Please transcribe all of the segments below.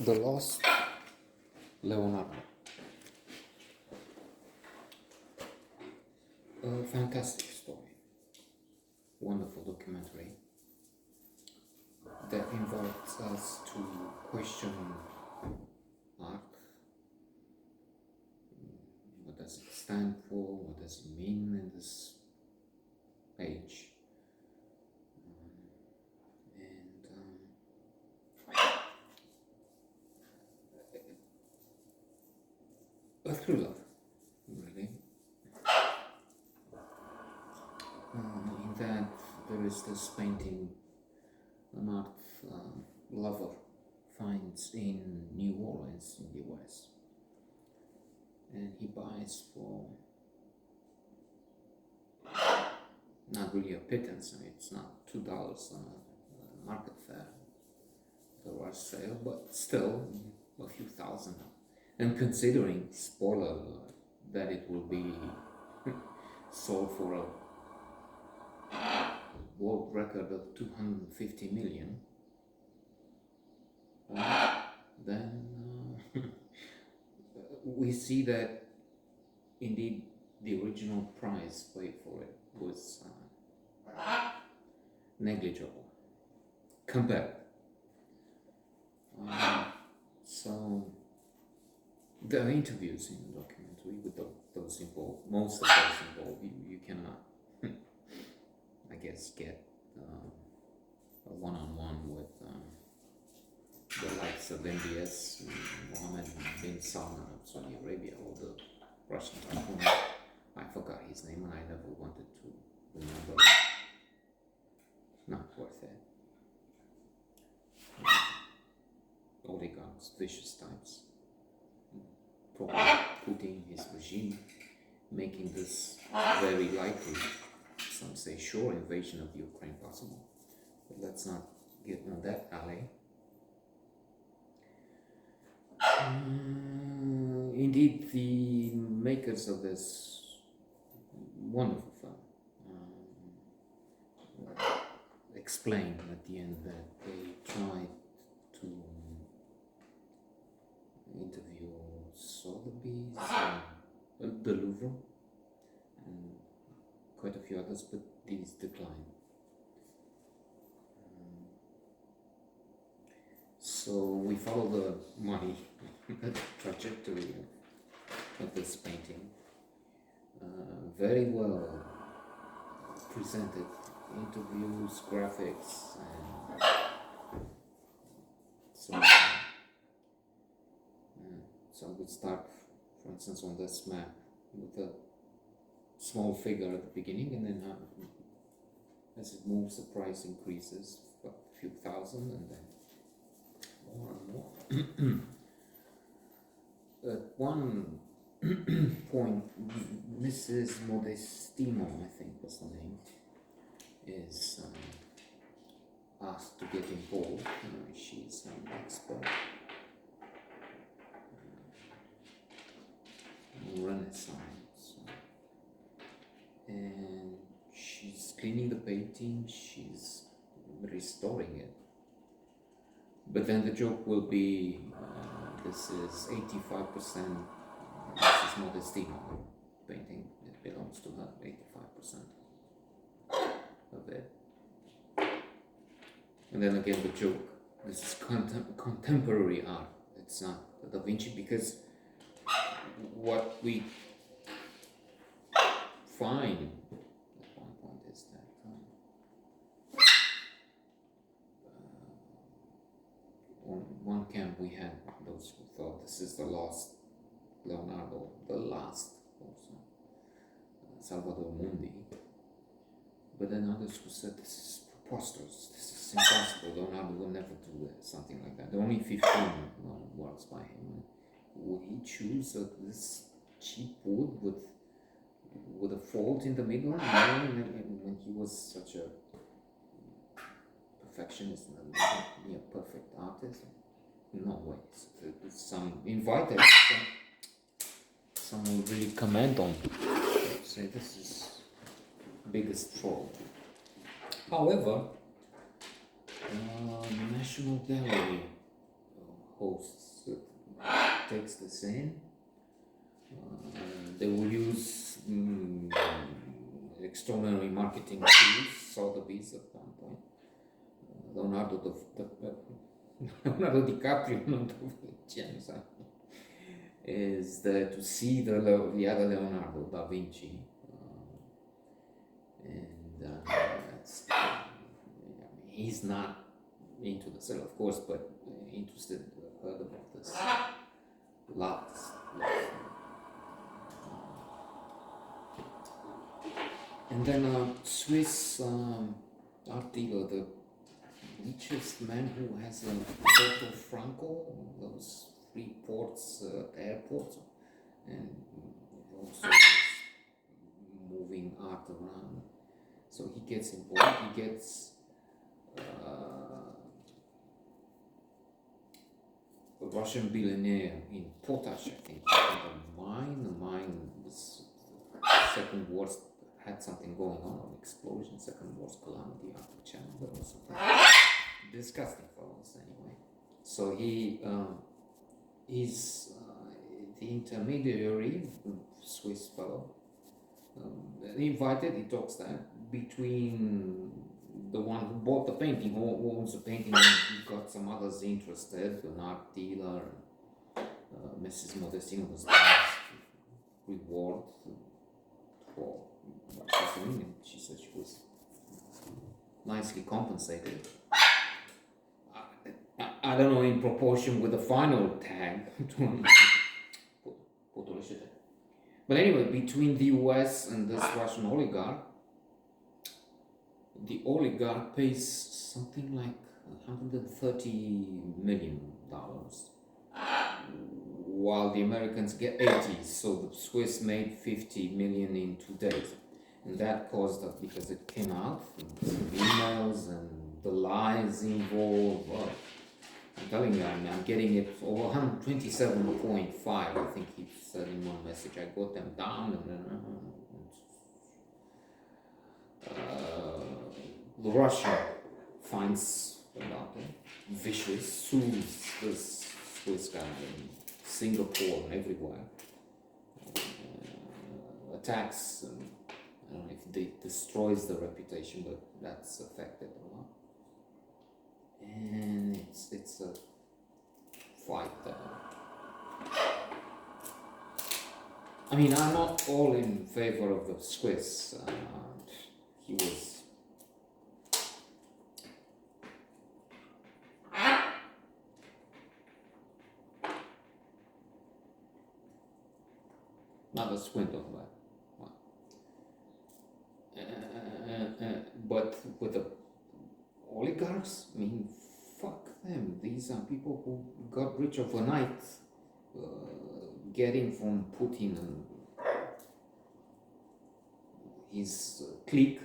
The Lost Leonardo. A fantastic story, wonderful documentary that invites us to question art. What does it stand for? What does it mean in this age? A thriller, really. In that there is this painting an art lover finds in New Orleans in the US, and he buys for not really a pittance. I mean, it's not $2 on a market fair, the rush sale, but still a few thousand. And considering, spoiler alert, that it will be sold for a world record of 250 million, then we see that indeed the original price paid for it was negligible compared. So there are interviews in the documentary with those involved. Most of those involved, you cannot, I guess, get a one-on-one with the likes of MBS, Mohammed bin Salman of Saudi Arabia, or the Russian tycoon. I forgot his name and I never wanted to remember it. Not worth it. Oligarchs, vicious types. Probably Putin, his regime, making this very likely, some say sure, invasion of Ukraine possible. But let's not get on that alley. Indeed, the makers of this wonderful film explained at the end that they tried to interview Sotheby's, the Louvre, and quite a few others, but these declined. So we follow the money trajectory of this painting. Very well presented, interviews, graphics, and so on. So we start, for instance, on this map with a small figure at the beginning, and then as it moves, the price increases a few thousand, and then more and more. At one point, Mrs. Modestino, I think was the name, is asked to get involved. She's an expert in Renaissance, and she's cleaning the painting, she's restoring it. But then the joke will be, this is 85% Mrs. Modestino painting. It belongs to her, 85% of it. And then again the joke, this is contemporary art. It's not Da Vinci, because what we find at one point is that on one camp we had those who thought this is the lost Leonardo, the last also, Salvador Mundi. But then others who said this is preposterous, this is impossible, Leonardo will never do something like that. There are only 15 works by him. Would he choose this cheap wood with a fault in the middle? No, when he was such a perfectionist and a perfect artist? No way. Some inviters, some will really comment on it. Say this is biggest troll. However, National Gallery, hosts takes this in. They will use extraordinary marketing tools, Sotheby's at one point. Leonardo DiCaprio, not James, is there to see the other Leonardo, Da Vinci. He's not into the sale, of course, but interested, heard about this lots. And then a Swiss art dealer, the richest man who has a Porto Franco, those free ports, airports, and also moving art around. So he gets involved. He gets a Russian billionaire in Potash, I think, a mine was second worst, had something going on, an explosion, second worst calamity after Chernobyl or something. Disgusting fellows, anyway. So he's the intermediary, Swiss fellow. He talks that between the one who bought the painting, who owns the painting, and he got some others interested, an art dealer, Mrs. Modestino was asked reward for what she's doing, and she said she was nicely compensated. I don't know in proportion with the final tag. But anyway, between the US and this Russian oligarch, the oligarch pays something like $130 million, while the Americans get 80. So the Swiss made 50 million in 2 days. And that caused us, because it came out, some emails and the lies involved. Well, I'm telling you, I'm getting it over 127.5. I think he said in one message. I got them down, the Russian finds about it, vicious, sues this Swiss guy in Singapore and everywhere, attacks. I don't know if it destroys the reputation, but that's affected a lot. And it's a fight. I mean, I'm not all in favor of the Swiss. He was not a swindle, but with the oligarchs, I mean, fuck them. These are people who got rich overnight, getting from Putin and his clique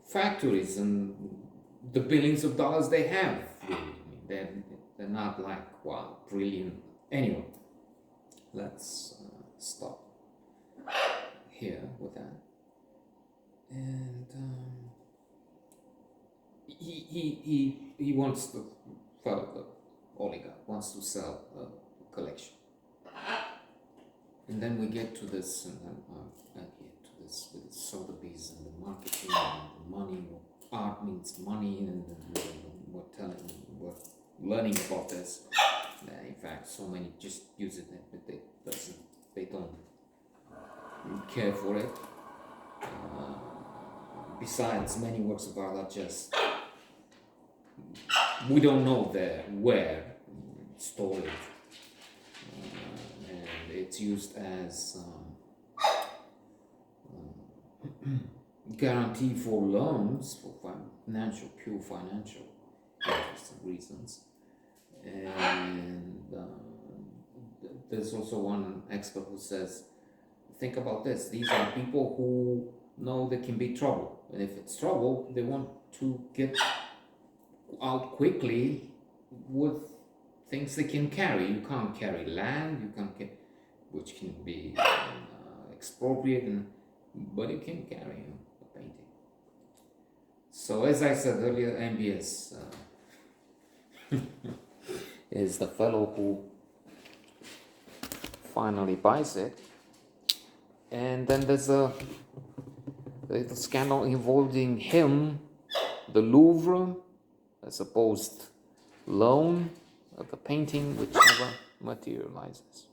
factories and the billions of dollars they have. Really. I mean, they're not like, wow, brilliant. Anyway, let's stop here with that. And he wants to, the oligarch wants to sell a collection. And then we get to this, and then I get to this with the Sotheby's and the marketing and the money. Art means money, and we're learning about this. In fact, so many just use it, but they don't care for it. Besides, many works of art are just, we don't know where stored, and it's used as guarantee for loans for pure financial reasons. And there's also one expert who says, think about this, these are people who know there can be trouble, and if it's trouble, they want to get out quickly with things they can carry. You can't carry land, you can't get, which can be expropriated, but you can carry a painting. So as I said earlier, MBS is the fellow who finally buys it. And then there's a scandal involving him, the Louvre, a supposed loan of the painting, which never materializes.